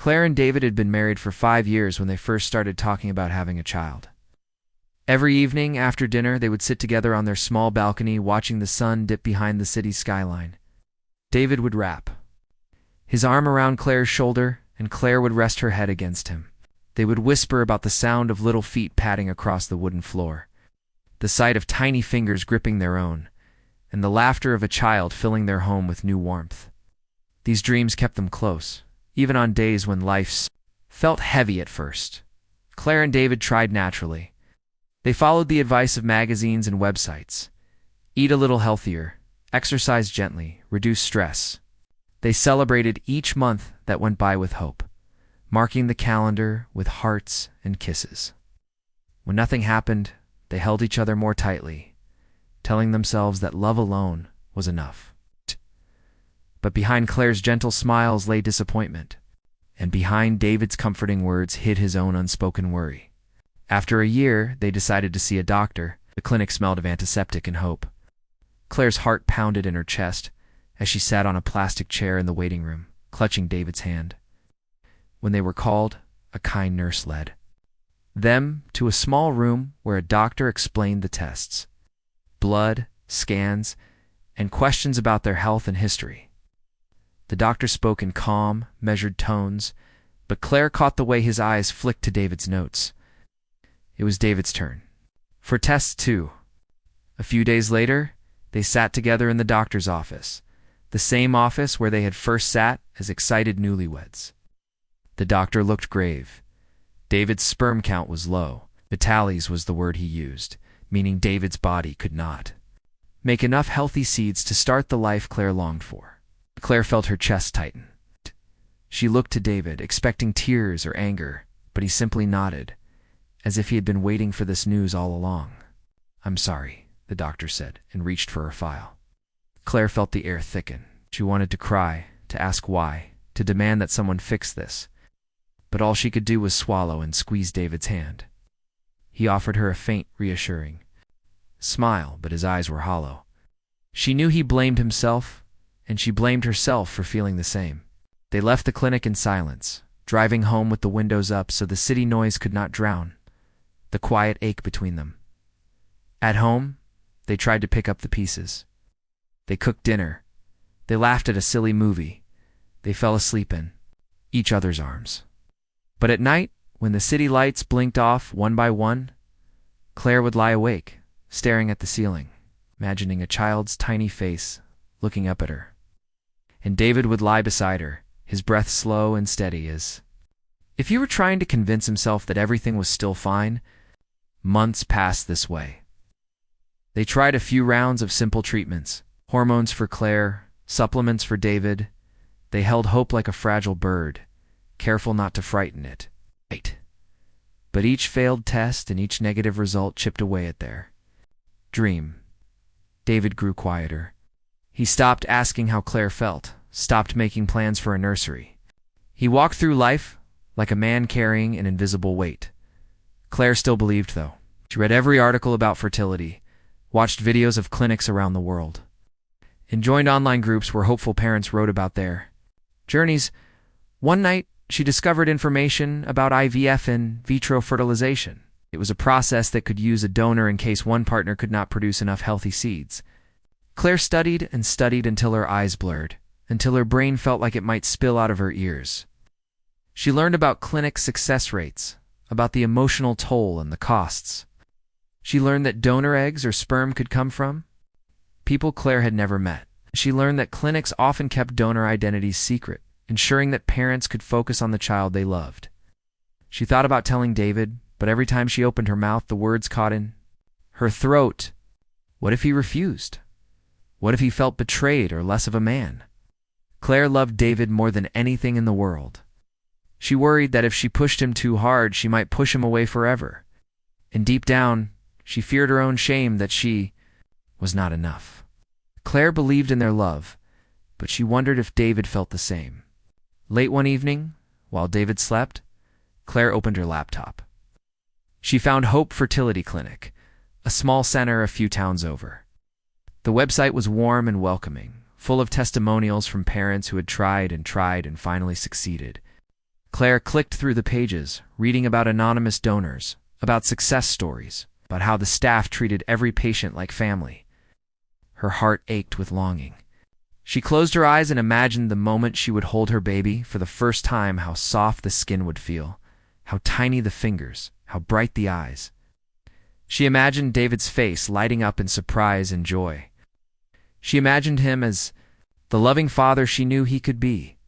Claire and David had been married for 5 years when they first started talking about having a child. Every evening after dinner, they would sit together on their small balcony watching the sun dip behind the city's skyline. David would wrap his arm around Claire's shoulder, and Claire would rest her head against him. They would whisper about the sound of little feet padding across the wooden floor, the sight of tiny fingers gripping their own, and the laughter of a child filling their home with new warmth. These dreams kept them close, even on days when life felt heavy at first. Claire and David tried naturally. They followed the advice of magazines and websites. Eat a little healthier, exercise gently, reduce stress. They celebrated each month that went by with hope, marking the calendar with hearts and kisses. When nothing happened, they held each other more tightly, telling themselves that love alone was enough. But behind Claire's gentle smiles lay disappointment, and behind David's comforting words hid his own unspoken worry. After a year, they decided to see a doctor. The clinic smelled of antiseptic and hope. Claire's heart pounded in her chest as she sat on a plastic chair in the waiting room, clutching David's hand. When they were called, a kind nurse led them to a small room where a doctor explained the tests, blood, scans, and questions about their health and history. The doctor spoke in calm, measured tones, but Claire caught the way his eyes flicked to David's notes. It was David's turn for tests too. A few days later, they sat together in the doctor's office, the same office where they had first sat as excited newlyweds. The doctor looked grave. David's sperm count was low. Vitalis was the word he used, meaning David's body could not make enough healthy seeds to start the life Claire longed for. Claire felt her chest tighten. She looked to David, expecting tears or anger, but he simply nodded, as if he had been waiting for this news all along. "I'm sorry," the doctor said, and reached for her file. Claire felt the air thicken. She wanted to cry, to ask why, to demand that someone fix this. But all she could do was swallow and squeeze David's hand. He offered her a faint, reassuring smile, but his eyes were hollow. She knew he blamed himself, and she blamed herself for feeling the same. They left the clinic in silence, driving home with the windows up so the city noise could not drown the quiet ache between them. At home, they tried to pick up the pieces. They cooked dinner. They laughed at a silly movie. They fell asleep in each other's arms. But at night, when the city lights blinked off one by one, Claire would lie awake, staring at the ceiling, imagining a child's tiny face looking up at her. And David would lie beside her, his breath slow and steady as if he were trying to convince himself that everything was still fine. Months passed this way. They tried a few rounds of simple treatments, hormones for Claire, supplements for David. They held hope like a fragile bird, careful not to frighten it. But each failed test and each negative result chipped away at their dream. David grew quieter. He stopped asking how Claire felt, stopped making plans for a nursery. He walked through life like a man carrying an invisible weight. Claire still believed, though. She read every article about fertility, watched videos of clinics around the world, and joined online groups where hopeful parents wrote about their journeys. One night, she discovered information about IVF and vitro fertilization. It was a process that could use a donor in case one partner could not produce enough healthy seeds. Claire studied and studied until her eyes blurred, until her brain felt like it might spill out of her ears. She learned about clinic success rates, about the emotional toll and the costs. She learned that donor eggs or sperm could come from people Claire had never met. She learned that clinics often kept donor identities secret, ensuring that parents could focus on the child they loved. She thought about telling David, but every time she opened her mouth, the words caught in her throat. What if he refused? What if he felt betrayed or less of a man? Claire loved David more than anything in the world. She worried that if she pushed him too hard, she might push him away forever. And deep down, she feared her own shame that she was not enough. Claire believed in their love, but she wondered if David felt the same. Late one evening, while David slept, Claire opened her laptop. She found Hope Fertility Clinic, a small center a few towns over. The website was warm and welcoming, full of testimonials from parents who had tried and finally succeeded. Claire clicked through the pages, reading about anonymous donors, about success stories, about how the staff treated every patient like family. Her heart ached with longing. She closed her eyes and imagined the moment she would hold her baby for the first time, how soft the skin would feel, how tiny the fingers, how bright the eyes. She imagined David's face lighting up in surprise and joy. She imagined him as the loving father she knew he could be.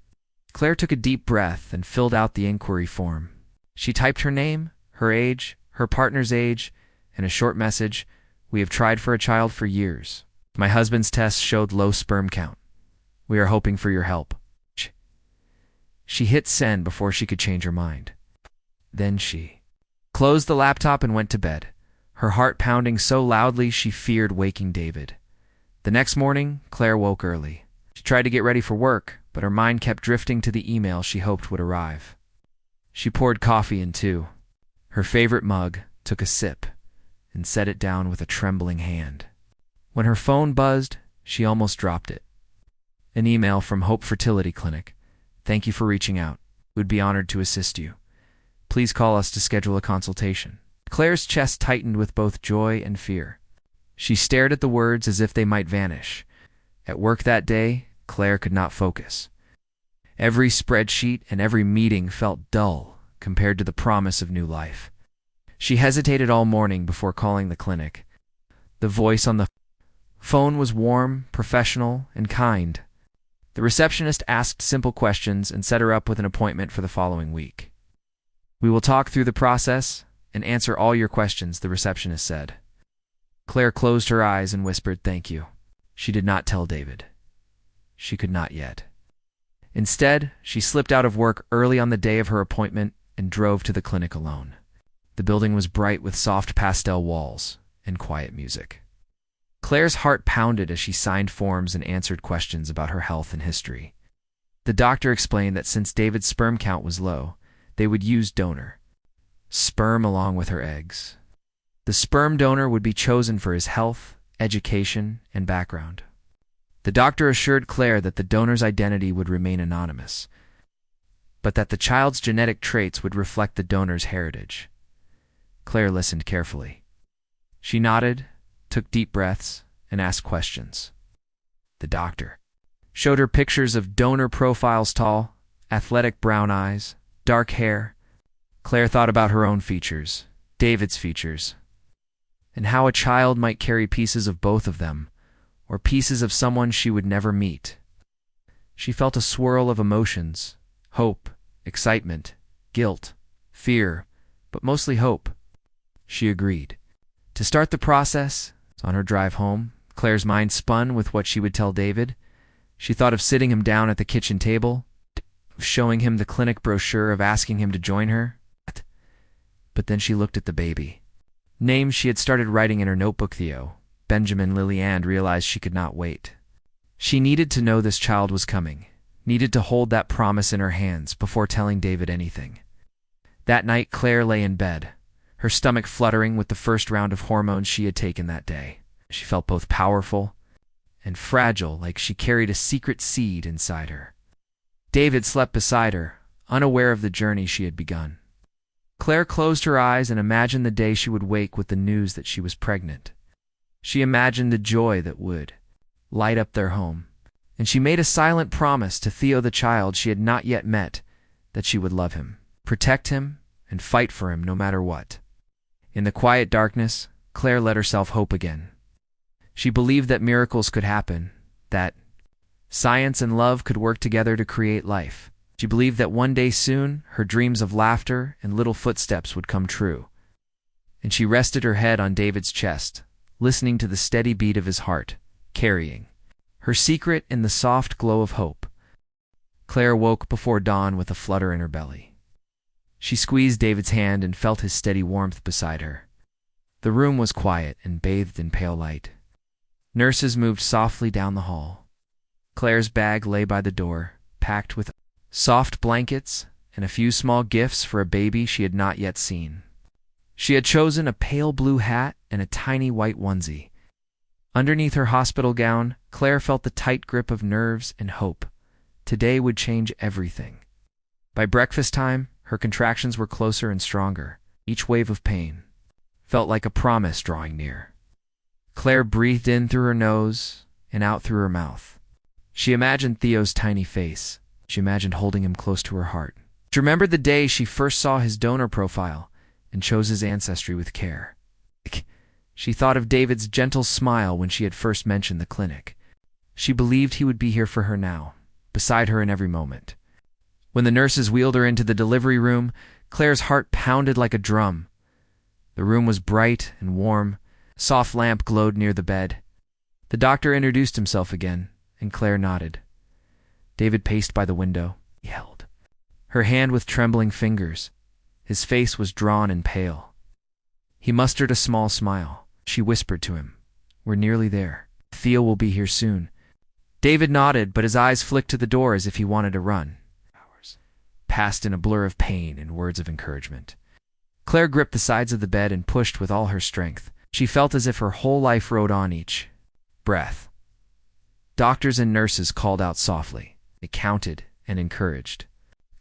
Claire took a deep breath and filled out the inquiry form. She typed her name, her age, her partner's age, and a short message. "We have tried for a child for years. My husband's tests showed low sperm count. We are hoping for your help." She hit send before she could change her mind. Then she closed the laptop and went to bed, her heart pounding so loudly she feared waking David. The next morning, Claire woke early. She tried to get ready for work, but her mind kept drifting to the email she hoped would arrive. She poured coffee into her favorite mug, took a sip, and set it down with a trembling hand. When her phone buzzed, she almost dropped it. An email from Hope Fertility Clinic. "Thank you for reaching out. We would be honored to assist you. Please call us to schedule a consultation." Claire's chest tightened with both joy and fear. She stared at the words as if they might vanish. At work that day, Claire could not focus. Every spreadsheet and every meeting felt dull compared to the promise of new life. She hesitated all morning before calling the clinic. The voice on the phone was warm, professional, and kind. The receptionist asked simple questions and set her up with an appointment for the following week. "We will talk through the process and answer all your questions," the receptionist said. Claire closed her eyes and whispered thank you. She did not tell David. She could not yet. Instead, she slipped out of work early on the day of her appointment and drove to the clinic alone. The building was bright with soft pastel walls and quiet music. Claire's heart pounded as she signed forms and answered questions about her health and history. The doctor explained that since David's sperm count was low, they would use donor sperm along with her eggs. The sperm donor would be chosen for his health, education, and background. The doctor assured Claire that the donor's identity would remain anonymous, but that the child's genetic traits would reflect the donor's heritage. Claire listened carefully. She nodded, took deep breaths, and asked questions. The doctor showed her pictures of donor profiles: tall, athletic brown eyes, dark hair. Claire thought about her own features, David's features, and how a child might carry pieces of both of them, or pieces of someone she would never meet. She felt a swirl of emotions: hope, excitement, guilt, fear, but mostly hope. She agreed to start the process. On her drive home, Claire's mind spun with what she would tell David. She thought of sitting him down at the kitchen table, of showing him the clinic brochure, of asking him to join her. But then she looked at the baby. Names she had started writing in her notebook: Theo, Benjamin, Lily, and realized she could not wait. She needed to know this child was coming, needed to hold that promise in her hands before telling David anything. That night, Claire lay in bed, her stomach fluttering with the first round of hormones she had taken that day. She felt both powerful and fragile, like she carried a secret seed inside her. David slept beside her, unaware of the journey she had begun. Claire closed her eyes and imagined the day she would wake with the news that she was pregnant. She imagined the joy that would light up their home, and she made a silent promise to Theo, the child she had not yet met, that she would love him, protect him, and fight for him no matter what. In the quiet darkness, Claire let herself hope again. She believed that miracles could happen, that science and love could work together to create life. She believed that one day soon, her dreams of laughter and little footsteps would come true. And she rested her head on David's chest, listening to the steady beat of his heart, carrying her secret in the soft glow of hope. Claire woke before dawn with a flutter in her belly. She squeezed David's hand and felt his steady warmth beside her. The room was quiet and bathed in pale light. Nurses moved softly down the hall. Claire's bag lay by the door, packed with soft blankets and a few small gifts for a baby she had not yet seen. She had chosen a pale blue hat and a tiny white onesie. Underneath her hospital gown, Claire felt the tight grip of nerves and hope. Today would change everything. By breakfast time, her contractions were closer and stronger. Each wave of pain felt like a promise drawing near. Claire breathed in through her nose and out through her mouth. She imagined Theo's tiny face. She imagined holding him close to her heart. She remembered the day she first saw his donor profile and chose his ancestry with care. She thought of David's gentle smile when she had first mentioned the clinic. She believed he would be here for her now, beside her in every moment. When the nurses wheeled her into the delivery room, Claire's heart pounded like a drum. The room was bright and warm. A soft lamp glowed near the bed. The doctor introduced himself again, and Claire nodded. David paced by the window. He held her hand with trembling fingers. His face was drawn and pale. He mustered a small smile. She whispered to him, "We're nearly there. Theo will be here soon." David nodded, but his eyes flicked to the door as if he wanted to run. Hours passed in a blur of pain and words of encouragement. Claire gripped the sides of the bed and pushed with all her strength. She felt as if her whole life rode on each breath. Doctors and nurses called out softly. They counted and encouraged.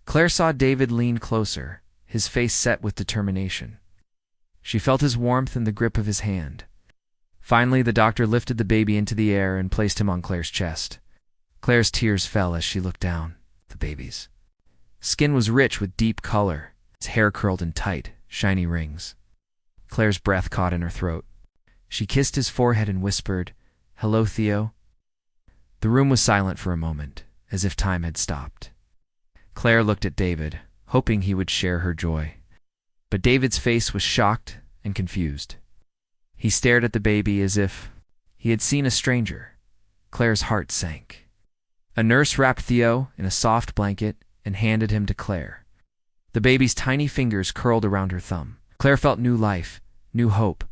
Claire saw David lean closer, his face set with determination. She felt his warmth in the grip of his hand. Finally, the doctor lifted the baby into the air and placed him on Claire's chest. Claire's tears fell as she looked down. The baby's skin was rich with deep color, his hair curled in tight, shiny rings. Claire's breath caught in her throat. She kissed his forehead and whispered, "Hello, Theo." The room was silent for a moment, as if time had stopped. Claire looked at David, hoping he would share her joy. But David's face was shocked and confused. He stared at the baby as if he had seen a stranger. Claire's heart sank. A nurse wrapped Theo in a soft blanket and handed him to Claire. The baby's tiny fingers curled around her thumb. Claire felt new life, new hope,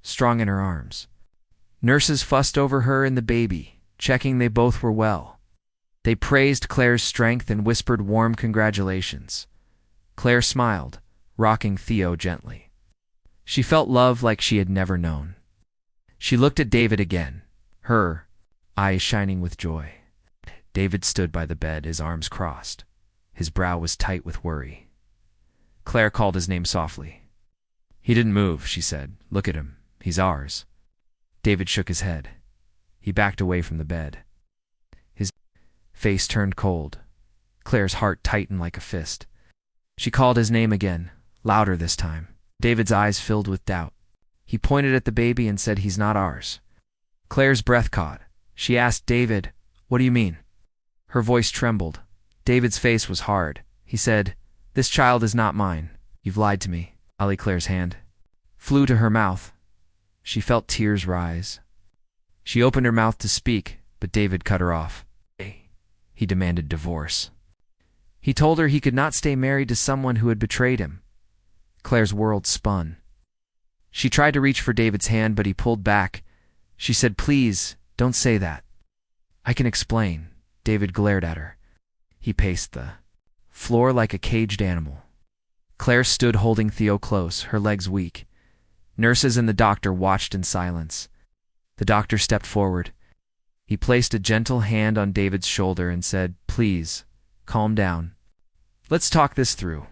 strong in her arms. Nurses fussed over her and the baby, checking they both were well. They praised Claire's strength and whispered warm congratulations. Claire smiled, rocking Theo gently. She felt love like she had never known. She looked at David again, her eyes shining with joy. David stood by the bed, his arms crossed. His brow was tight with worry. Claire called his name softly. "He didn't move," she said. "Look at him. He's ours." David shook his head. He backed away from the bed. His face turned cold. Claire's heart tightened like a fist. She called his name again, louder this time. David's eyes filled with doubt. He pointed at the baby and said, "He's not ours." Claire's breath caught. She asked, "David, what do you mean?" Her voice trembled. David's face was hard. He said, "This child is not mine. You've lied to me." Claire's hand flew to her mouth. She felt tears rise. She opened her mouth to speak, but David cut her off. He demanded divorce. He told her he could not stay married to someone who had betrayed him. Claire's world spun. She tried to reach for David's hand, but he pulled back. She said, "Please, don't say that." "I can explain." David glared at her. He paced the floor like a caged animal. Claire stood holding Theo close, her legs weak. Nurses and the doctor watched in silence. The doctor stepped forward. He placed a gentle hand on David's shoulder and said, "Please, calm down. Let's talk this through."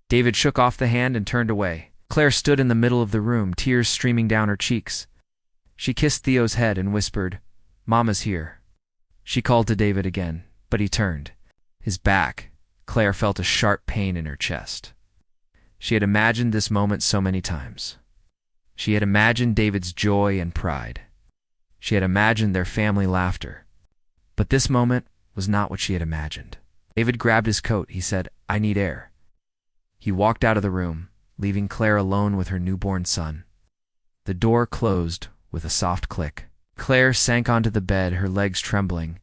David shook off the hand and turned away. Claire stood in the middle of the room, tears streaming down her cheeks. She kissed Theo's head and whispered, "Mama's here." She called to David again, but he turned. His back. Claire felt a sharp pain in her chest. She had imagined this moment so many times. She had imagined David's joy and pride. She had imagined their family laughter. But this moment was not what she had imagined. David grabbed his coat. He said, "I need air." He walked out of the room, leaving Claire alone with her newborn son. The door closed with a soft click. Claire sank onto the bed, her legs trembling.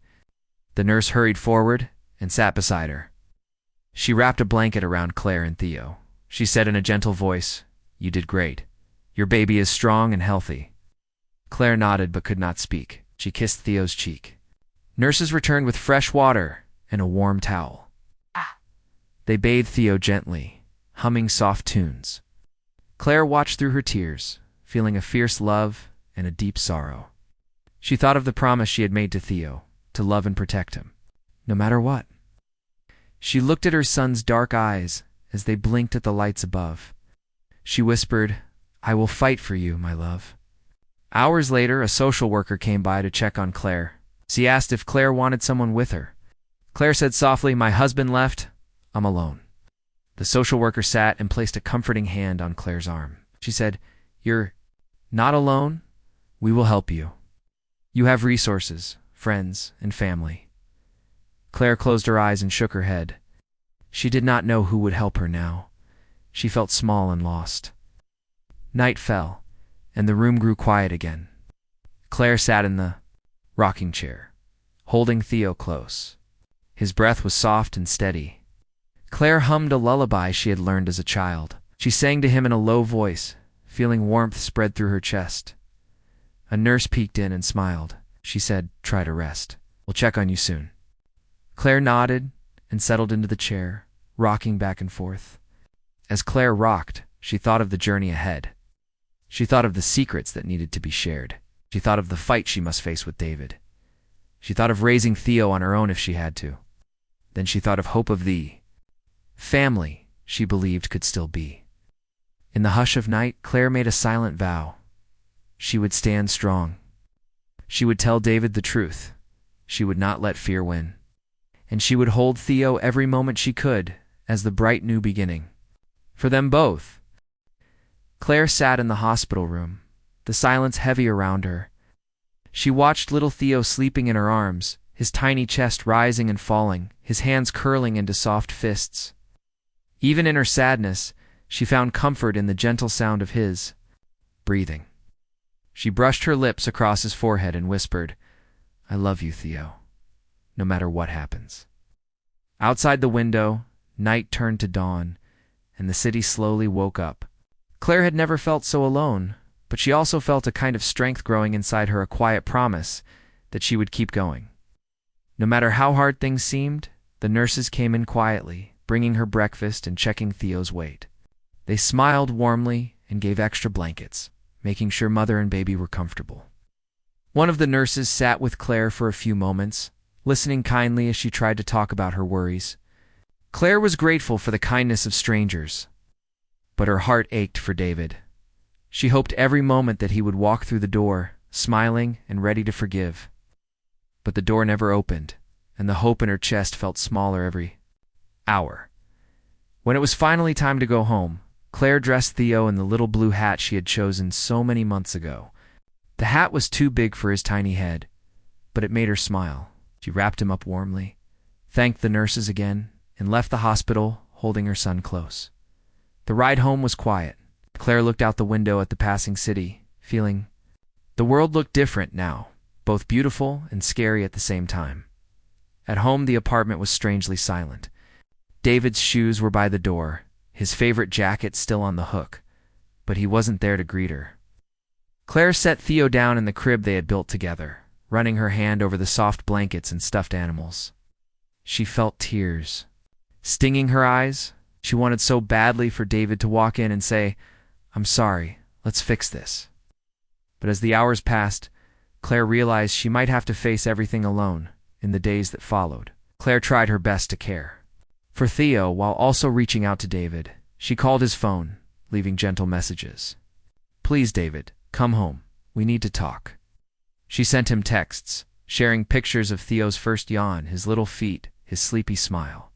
The nurse hurried forward and sat beside her. She wrapped a blanket around Claire and Theo. She said in a gentle voice, "You did great. Your baby is strong and healthy." Claire nodded but could not speak. She kissed Theo's cheek. Nurses returned with fresh water and a warm towel. They bathed Theo gently, humming soft tunes. Claire watched through her tears, feeling a fierce love and a deep sorrow. She thought of the promise she had made to Theo, to love and protect him, no matter what. She looked at her son's dark eyes as they blinked at the lights above. She whispered, "I will fight for you, my love." Hours later, a social worker came by to check on Claire. She asked if Claire wanted someone with her. Claire said softly, "My husband left. I'm alone." The social worker sat and placed a comforting hand on Claire's arm. She said, "You're not alone. We will help you. You have resources, friends, and family." Claire closed her eyes and shook her head. She did not know who would help her now. She felt small and lost. Night fell, and the room grew quiet again. Claire sat in the rocking chair, holding Theo close. His breath was soft and steady. Claire hummed a lullaby she had learned as a child. She sang to him in a low voice, feeling warmth spread through her chest. A nurse peeked in and smiled. She said, "Try to rest. We'll check on you soon." Claire nodded and settled into the chair, rocking back and forth. As Claire rocked, she thought of the journey ahead. She thought of the secrets that needed to be shared. She thought of the fight she must face with David. She thought of raising Theo on her own if she had to. Then she thought of hope of the family she believed could still be. In the hush of night, Claire made a silent vow. She would stand strong. She would tell David the truth. She would not let fear win. And she would hold Theo every moment she could as the bright new beginning. For them both. Claire sat in the hospital room, the silence heavy around her. She watched little Theo sleeping in her arms, his tiny chest rising and falling, his hands curling into soft fists. Even in her sadness, she found comfort in the gentle sound of his breathing. She brushed her lips across his forehead and whispered, "I love you, Theo, no matter what happens." Outside the window, night turned to dawn, and the city slowly woke up. Claire had never felt so alone, but she also felt a kind of strength growing inside her, a quiet promise that she would keep going. No matter how hard things seemed, the nurses came in quietly, bringing her breakfast and checking Theo's weight. They smiled warmly and gave extra blankets, making sure mother and baby were comfortable. One of the nurses sat with Claire for a few moments, listening kindly as she tried to talk about her worries. Claire was grateful for the kindness of strangers, but her heart ached for David. She hoped every moment that he would walk through the door, smiling and ready to forgive. But the door never opened, and the hope in her chest felt smaller every hour. When it was finally time to go home, Claire dressed Theo in the little blue hat she had chosen so many months ago. The hat was too big for his tiny head, but it made her smile. She wrapped him up warmly, thanked the nurses again, and left the hospital, holding her son close. The ride home was quiet. Claire looked out the window at the passing city, feeling the world looked different now, both beautiful and scary at the same time. At home, the apartment was strangely silent. David's shoes were by the door, his favorite jacket still on the hook, but he wasn't there to greet her. Claire set Theo down in the crib they had built together, running her hand over the soft blankets and stuffed animals. She felt tears stinging her eyes. She wanted so badly for David to walk in and say, "I'm sorry, let's fix this." But as the hours passed, Claire realized she might have to face everything alone in the days that followed. Claire tried her best to care for Theo while also reaching out to David. She called his phone, leaving gentle messages. "Please, David, come home. We need to talk." She sent him texts, sharing pictures of Theo's first yawn, his little feet, his sleepy smile.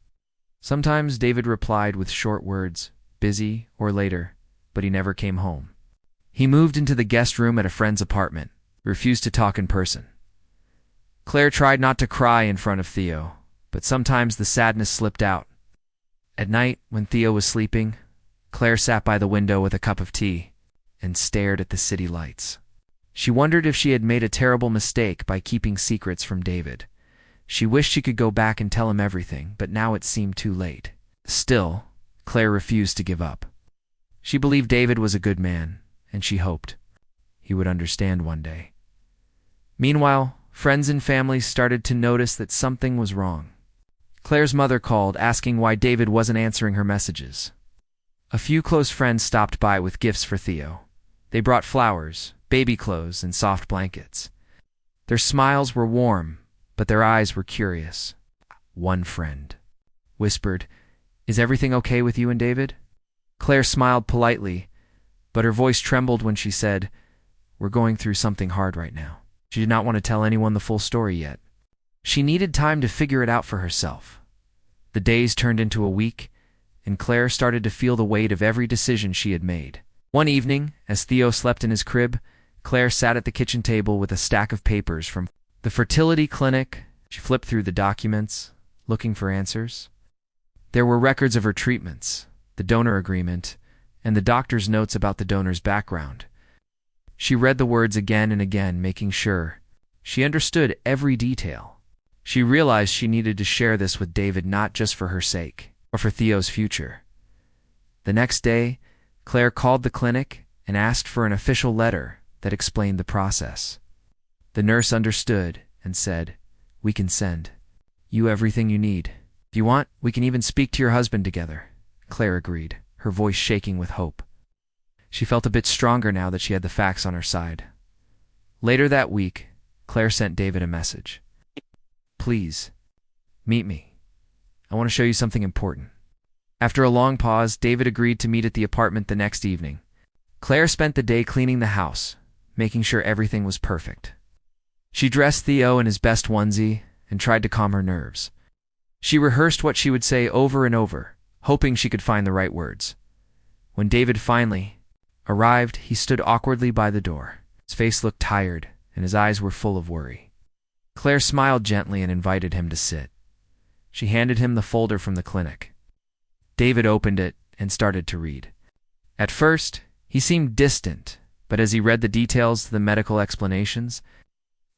Sometimes David replied with short words, busy or later, but he never came home. He moved into the guest room at a friend's apartment, refused to talk in person. Claire tried not to cry in front of Theo, but sometimes the sadness slipped out. At night, when Theo was sleeping, Claire sat by the window with a cup of tea and stared at the city lights. She wondered if she had made a terrible mistake by keeping secrets from David. She wished she could go back and tell him everything, but now it seemed too late. Still, Claire refused to give up. She believed David was a good man, and she hoped he would understand one day. Meanwhile, friends and family started to notice that something was wrong. Claire's mother called, asking why David wasn't answering her messages. A few close friends stopped by with gifts for Theo. They brought flowers, baby clothes, and soft blankets. Their smiles were warm, but their eyes were curious. One friend whispered, "Is everything okay with you and David?" Claire smiled politely, but her voice trembled when she said, "We're going through something hard right now." She did not want to tell anyone the full story yet. She needed time to figure it out for herself. The days turned into a week, and Claire started to feel the weight of every decision she had made. One evening, as Theo slept in his crib, Claire sat at the kitchen table with a stack of papers from the fertility clinic. She flipped through the documents, looking for answers. There were records of her treatments, the donor agreement, and the doctor's notes about the donor's background. She read the words again and again, making sure she understood every detail. She realized she needed to share this with David, not just for her sake, or for Theo's future. The next day, Claire called the clinic and asked for an official letter that explained the process. The nurse understood and said, "We can send you everything you need. If you want, we can even speak to your husband together." Claire agreed, her voice shaking with hope. She felt a bit stronger now that she had the facts on her side. Later that week, Claire sent David a message. "Please, meet me. I want to show you something important." After a long pause, David agreed to meet at the apartment the next evening. Claire spent the day cleaning the house, making sure everything was perfect. She dressed Theo in his best onesie and tried to calm her nerves. She rehearsed what she would say over and over, hoping she could find the right words. When David finally arrived, he stood awkwardly by the door. His face looked tired, and his eyes were full of worry. Claire smiled gently and invited him to sit. She handed him the folder from the clinic. David opened it and started to read. At first, he seemed distant, but as he read the details, the medical explanations,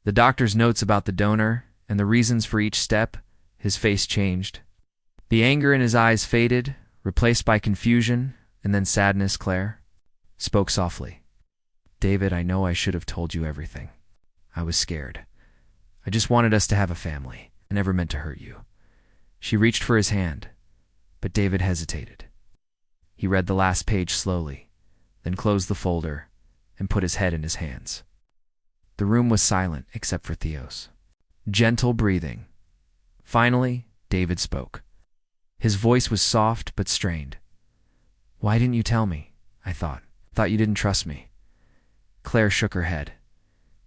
the doctor's notes about the donor, and the reasons for each step, his face changed. The anger in his eyes faded, replaced by confusion and then sadness. Claire spoke softly. "David, I know I should have told you everything. I was scared. I just wanted us to have a family. I never meant to hurt you." She reached for his hand, but David hesitated. He read the last page slowly, then closed the folder and put his head in his hands. The room was silent except for Theo's gentle breathing. Finally, David spoke. His voice was soft but strained. "Why didn't you tell me? I thought you didn't trust me." Claire shook her head.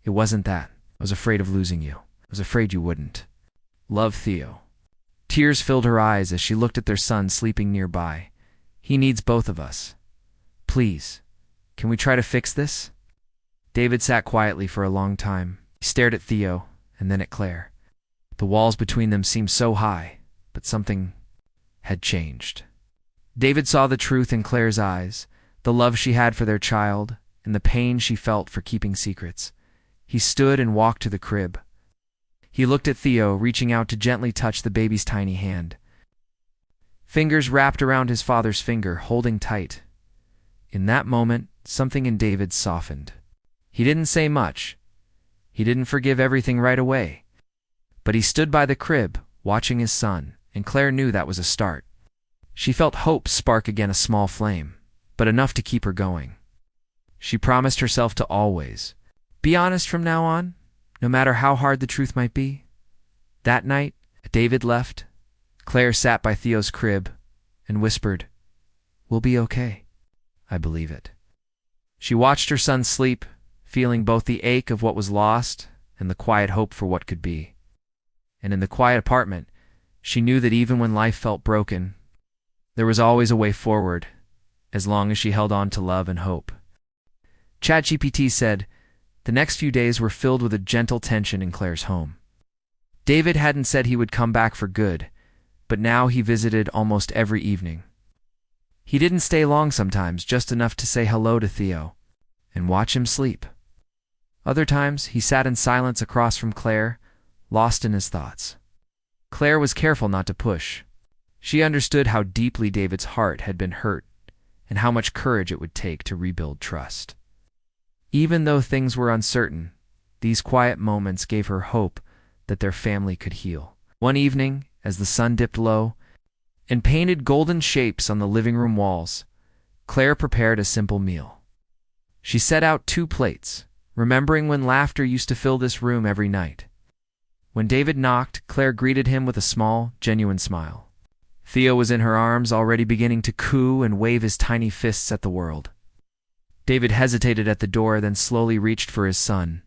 "It wasn't that. I was afraid of losing you. I was afraid you wouldn't love Theo." Tears filled her eyes as she looked at their son sleeping nearby. "He needs both of us. Please, can we try to fix this?" David sat quietly for a long time. He stared at Theo and then at Claire. The walls between them seemed so high, but something had changed. David saw the truth in Claire's eyes, the love she had for their child, and the pain she felt for keeping secrets. He stood and walked to the crib. He looked at Theo, reaching out to gently touch the baby's tiny hand. Fingers wrapped around his father's finger, holding tight. In that moment, something in David softened. He didn't say much. He didn't forgive everything right away. But he stood by the crib, watching his son, and Claire knew that was a start. She felt hope spark again, a small flame, but enough to keep her going. She promised herself to always be honest from now on, no matter how hard the truth might be. That night, David left. Claire sat by Theo's crib and whispered, "We'll be okay. I believe it." She watched her son sleep, feeling both the ache of what was lost and the quiet hope for what could be. And in the quiet apartment, she knew that even when life felt broken, there was always a way forward, as long as she held on to love and hope. ChatGPT said, the next few days were filled with a gentle tension in Claire's home. David hadn't said he would come back for good, but now he visited almost every evening. He didn't stay long sometimes, just enough to say hello to Theo and watch him sleep. Other times, he sat in silence across from Claire, lost in his thoughts. Claire was careful not to push. She understood how deeply David's heart had been hurt and how much courage it would take to rebuild trust. Even though things were uncertain, these quiet moments gave her hope that their family could heal. One evening, as the sun dipped low and painted golden shapes on the living room walls, Claire prepared a simple meal. She set out 2 plates, remembering when laughter used to fill this room every night. When David knocked, Claire greeted him with a small, genuine smile. Theo was in her arms, already beginning to coo and wave his tiny fists at the world. David hesitated at the door, then slowly reached for his son.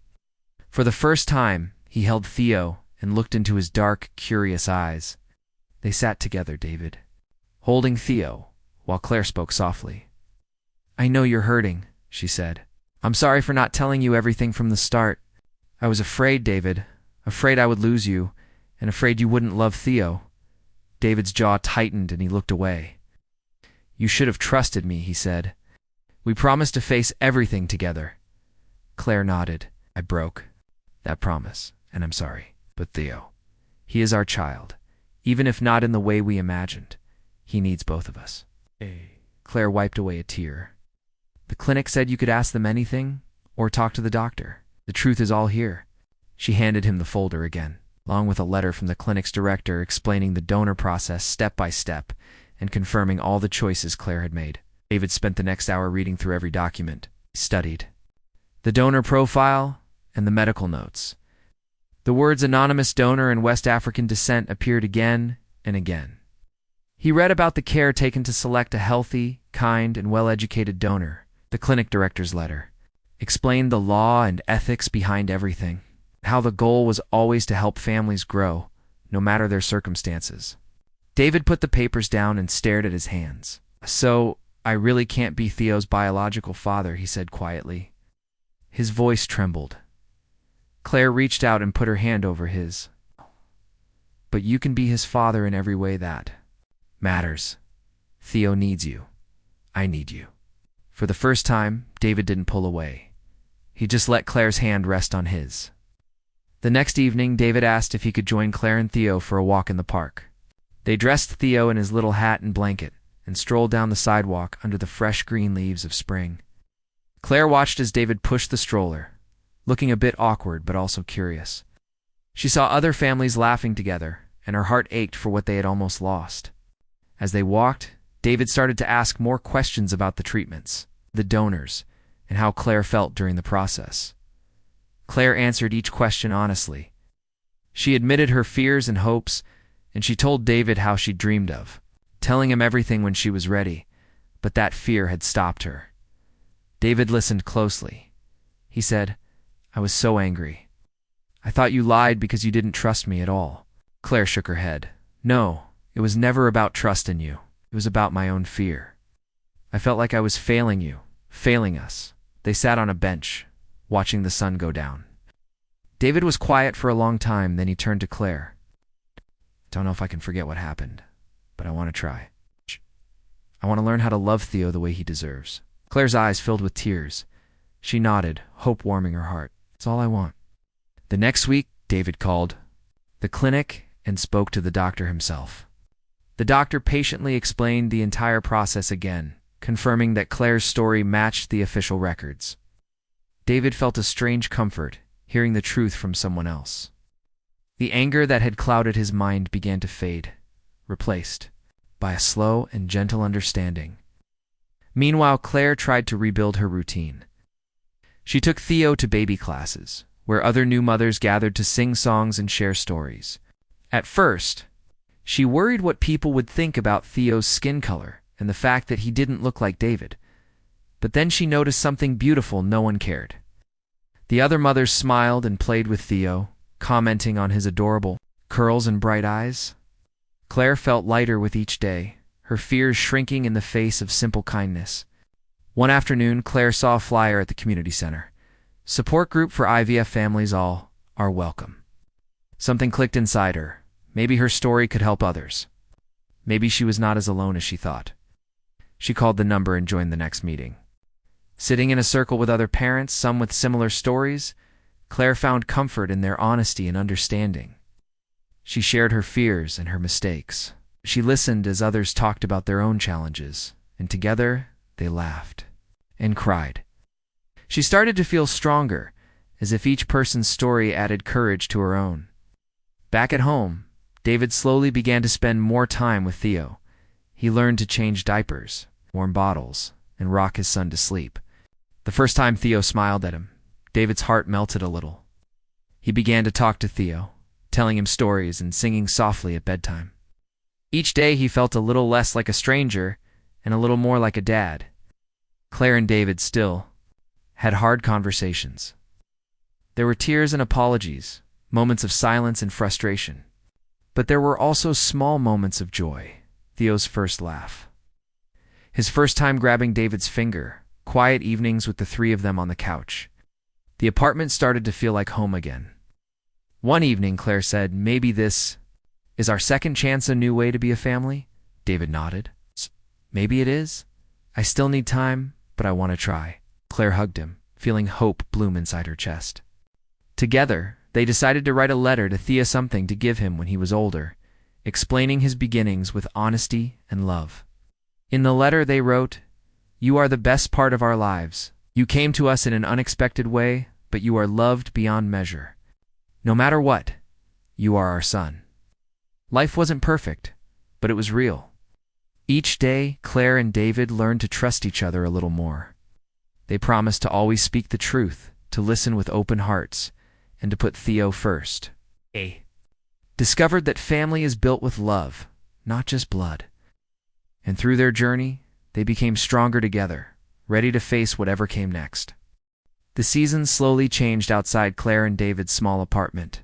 For the first time, he held Theo and looked into his dark, curious eyes. They sat together, David, holding Theo, while Claire spoke softly. "I know you're hurting," she said. "I'm sorry for not telling you everything from the start. I was afraid, David, afraid I would lose you, and afraid you wouldn't love Theo." David's jaw tightened and he looked away. "You should have trusted me," he said. "We promised to face everything together." Claire nodded. "I broke that promise, and I'm sorry. But Theo, he is our child. Even if not in the way we imagined, he needs both of us." Claire wiped away a tear. "The clinic said you could ask them anything, or talk to the doctor. The truth is all here." She handed him the folder again, along with a letter from the clinic's director explaining the donor process step by step and confirming all the choices Claire had made. David spent the next hour reading through every document. He studied the donor profile and the medical notes. The words anonymous donor and West African descent appeared again and again. He read about the care taken to select a healthy, kind, and well-educated donor. The clinic director's letter explained the law and ethics behind everything, how the goal was always to help families grow, no matter their circumstances. David put the papers down and stared at his hands. "So, I really can't be Theo's biological father," he said quietly. His voice trembled. Claire reached out and put her hand over his. "But you can be his father in every way that matters. Theo needs you. I need you." For the first time, David didn't pull away. He just let Claire's hand rest on his. The next evening, David asked if he could join Claire and Theo for a walk in the park. They dressed Theo in his little hat and blanket and strolled down the sidewalk under the fresh green leaves of spring. Claire watched as David pushed the stroller, looking a bit awkward but also curious. She saw other families laughing together, and her heart ached for what they had almost lost. As they walked, David started to ask more questions about the treatments, the donors, and how Claire felt during the process. Claire answered each question honestly. She admitted her fears and hopes, and she told David how she dreamed of telling him everything when she was ready, but that fear had stopped her. David listened closely. He said, "I was so angry. I thought you lied because you didn't trust me at all." Claire shook her head. "No, it was never about trust in you. It was about my own fear. I felt like I was failing you, failing us." They sat on a bench, watching the sun go down. David was quiet for a long time, then he turned to Claire. "Don't know if I can forget what happened, but I want to try. I want to learn how to love Theo the way he deserves." Claire's eyes filled with tears. She nodded, hope warming her heart. "It's all I want." The next week, David called the clinic and spoke to the doctor himself. The doctor patiently explained the entire process again, confirming that Claire's story matched the official records. David felt a strange comfort, hearing the truth from someone else. The anger that had clouded his mind began to fade, replaced by a slow and gentle understanding. Meanwhile, Claire tried to rebuild her routine. She took Theo to baby classes, where other new mothers gathered to sing songs and share stories. At first, she worried what people would think about Theo's skin color and the fact that he didn't look like David. But then she noticed something beautiful no one cared. The other mothers smiled and played with Theo, commenting on his adorable curls and bright eyes. Claire felt lighter with each day, her fears shrinking in the face of simple kindness. One afternoon, Claire saw a flyer at the community center. "Support group for IVF families, all are welcome." Something clicked inside her. Maybe her story could help others. Maybe she was not as alone as she thought. She called the number and joined the next meeting. Sitting in a circle with other parents, some with similar stories, Claire found comfort in their honesty and understanding. She shared her fears and her mistakes. She listened as others talked about their own challenges, and together they laughed and cried. She started to feel stronger, as if each person's story added courage to her own. Back at home, David slowly began to spend more time with Theo. He learned to change diapers, warm bottles, and rock his son to sleep. The first time Theo smiled at him, David's heart melted a little. He began to talk to Theo, telling him stories and singing softly at bedtime. Each day he felt a little less like a stranger and a little more like a dad. Claire and David still had hard conversations. There were tears and apologies, moments of silence and frustration. But there were also small moments of joy. Theo's first laugh, his first time grabbing David's finger, quiet evenings with the three of them on the couch. The apartment started to feel like home again. One evening, Claire said, "Maybe this is our second chance, a new way to be a family?" David nodded. "Maybe it is. I still need time, but I want to try." Claire hugged him, feeling hope bloom inside her chest. Together, they decided to write a letter to Thea, something to give him when he was older, explaining his beginnings with honesty and love. In the letter they wrote, "You are the best part of our lives. You came to us in an unexpected way, but you are loved beyond measure. No matter what, you are our son." Life wasn't perfect, but it was real. Each day, Claire and David learned to trust each other a little more. They promised to always speak the truth, to listen with open hearts, and to put Theo first. They discovered that family is built with love, not just blood. And through their journey, they became stronger together, ready to face whatever came next. The seasons slowly changed outside Claire and David's small apartment.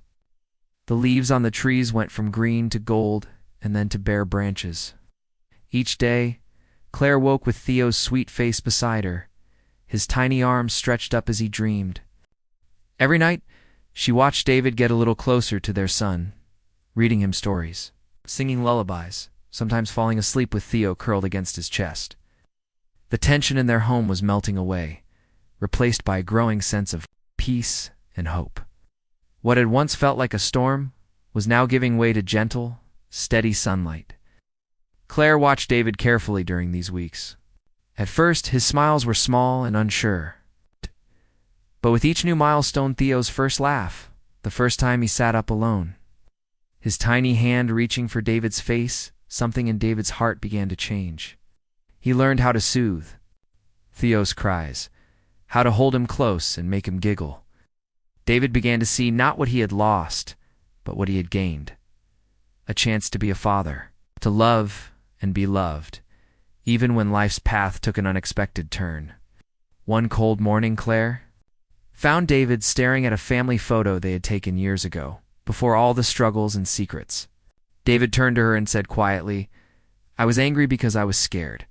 The leaves on the trees went from green to gold and then to bare branches. Each day, Claire woke with Theo's sweet face beside her, his tiny arms stretched up as he dreamed. Every night, she watched David get a little closer to their son, reading him stories, singing lullabies, sometimes falling asleep with Theo curled against his chest. The tension in their home was melting away, replaced by a growing sense of peace and hope. What had once felt like a storm was now giving way to gentle, steady sunlight. Claire watched David carefully during these weeks. At first, his smiles were small and unsure. But with each new milestone, Theo's first laugh, the first time he sat up alone, his tiny hand reaching for David's face, something in David's heart began to change. He learned how to soothe Theo's cries, how to hold him close and make him giggle. David began to see not what he had lost, but what he had gained. A chance to be a father, to love and be loved, even when life's path took an unexpected turn. One cold morning, Claire found David staring at a family photo they had taken years ago, before all the struggles and secrets. David turned to her and said quietly, "I was angry because I was scared.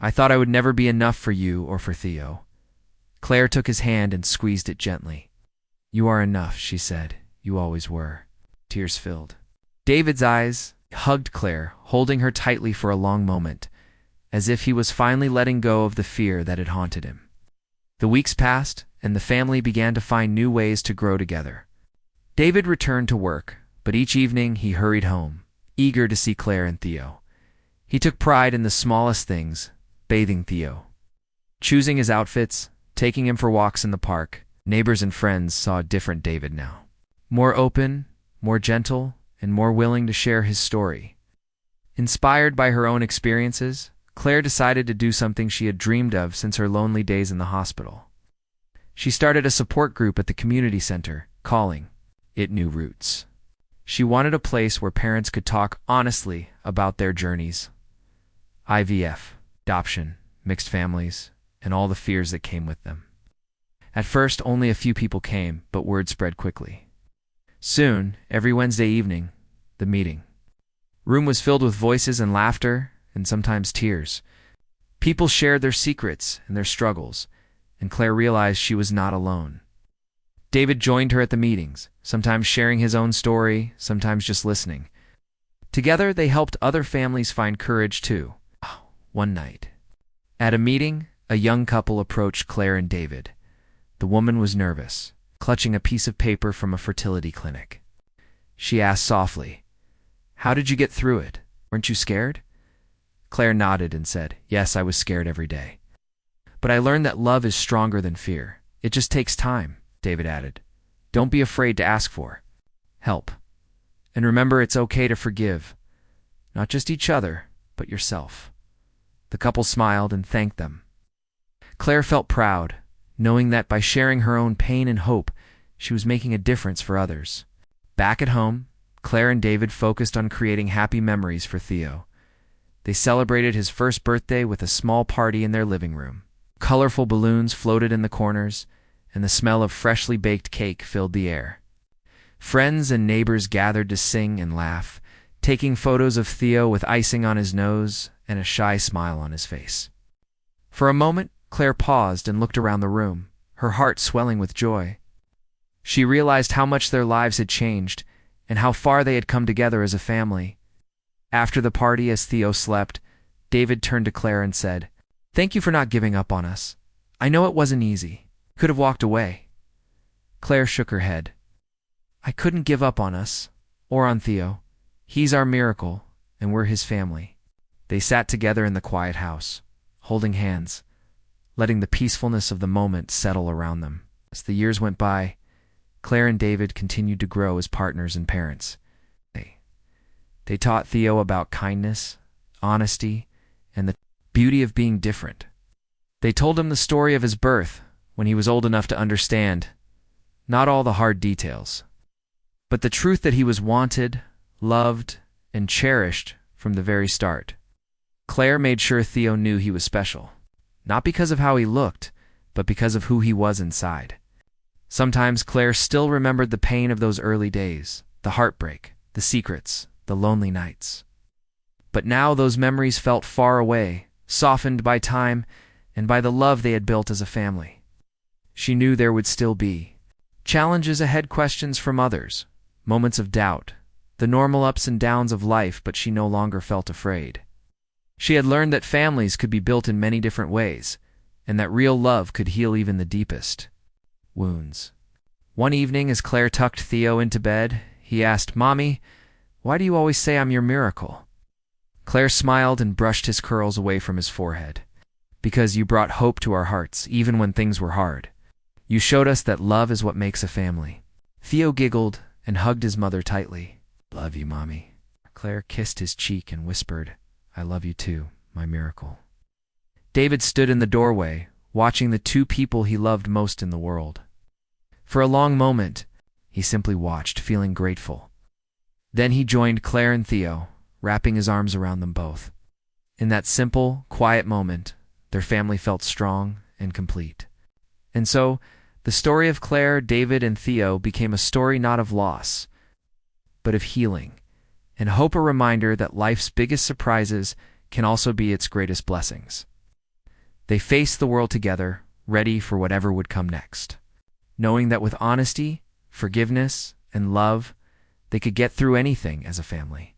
I thought I would never be enough for you or for Theo." Claire took his hand and squeezed it gently. "You are enough," she said. "You always were." Tears filled David's eyes, hugged Claire, holding her tightly for a long moment, as if he was finally letting go of the fear that had haunted him. The weeks passed, and the family began to find new ways to grow together. David returned to work, but each evening he hurried home, eager to see Claire and Theo. He took pride in the smallest things, bathing Theo, choosing his outfits, taking him for walks in the park. Neighbors and friends saw a different David now. More open, more gentle, and more willing to share his story. Inspired by her own experiences, Claire decided to do something she had dreamed of since her lonely days in the hospital. She started a support group at the community center, calling it New Roots. She wanted a place where parents could talk honestly about their journeys. IVF, adoption, mixed families, and all the fears that came with them. At first, only a few people came, but word spread quickly. Soon, every Wednesday evening, the meeting room was filled with voices and laughter, and sometimes tears. People shared their secrets and their struggles, and Claire realized she was not alone. David joined her at the meetings, sometimes sharing his own story, sometimes just listening. Together, they helped other families find courage too. One night, at a meeting, a young couple approached Claire and David. The woman was nervous, clutching a piece of paper from a fertility clinic. She asked softly, "How did you get through it? Weren't you scared?" Claire nodded and said, "Yes, I was scared every day. But I learned that love is stronger than fear. It just takes time," David added. "Don't be afraid to ask for help. And remember, it's okay to forgive, not just each other, but yourself." The couple smiled and thanked them. Claire felt proud, knowing that by sharing her own pain and hope, she was making a difference for others. Back at home, Claire and David focused on creating happy memories for Theo. They celebrated his first birthday with a small party in their living room. Colorful balloons floated in the corners, and the smell of freshly baked cake filled the air. Friends and neighbors gathered to sing and laugh, taking photos of Theo with icing on his nose and a shy smile on his face. For a moment, Claire paused and looked around the room, her heart swelling with joy. She realized how much their lives had changed and how far they had come together as a family. After the party, as Theo slept, David turned to Claire and said, "Thank you for not giving up on us. I know it wasn't easy. You could have walked away." Claire shook her head. "I couldn't give up on us, or on Theo. He's our miracle, and we're his family." They sat together in the quiet house, holding hands, letting the peacefulness of the moment settle around them. As the years went by, Claire and David continued to grow as partners and parents. They taught Theo about kindness, honesty, and the beauty of being different. They told him the story of his birth when he was old enough to understand, not all the hard details, but the truth that he was wanted, loved, and cherished from the very start. Claire made sure Theo knew he was special, not because of how he looked, but because of who he was inside. Sometimes Claire still remembered the pain of those early days, the heartbreak, the secrets, the lonely nights. But now those memories felt far away, softened by time and by the love they had built as a family. She knew there would still be challenges ahead, questions from others, moments of doubt, the normal ups and downs of life, but she no longer felt afraid. She had learned that families could be built in many different ways, and that real love could heal even the deepest wounds. One evening, as Claire tucked Theo into bed, he asked, "Mommy, why do you always say I'm your miracle?" Claire smiled and brushed his curls away from his forehead. "Because you brought hope to our hearts, even when things were hard. You showed us that love is what makes a family." Theo giggled and hugged his mother tightly. "Love you, Mommy." Claire kissed his cheek and whispered, "I love you too, my miracle." David stood in the doorway, watching the two people he loved most in the world. For a long moment, he simply watched, feeling grateful. Then he joined Claire and Theo, wrapping his arms around them both. In that simple, quiet moment, their family felt strong and complete. And so, the story of Claire, David, and Theo became a story not of loss, but of healing, and hope, a reminder that life's biggest surprises can also be its greatest blessings. They faced the world together, ready for whatever would come next, knowing that with honesty, forgiveness, and love, they could get through anything as a family.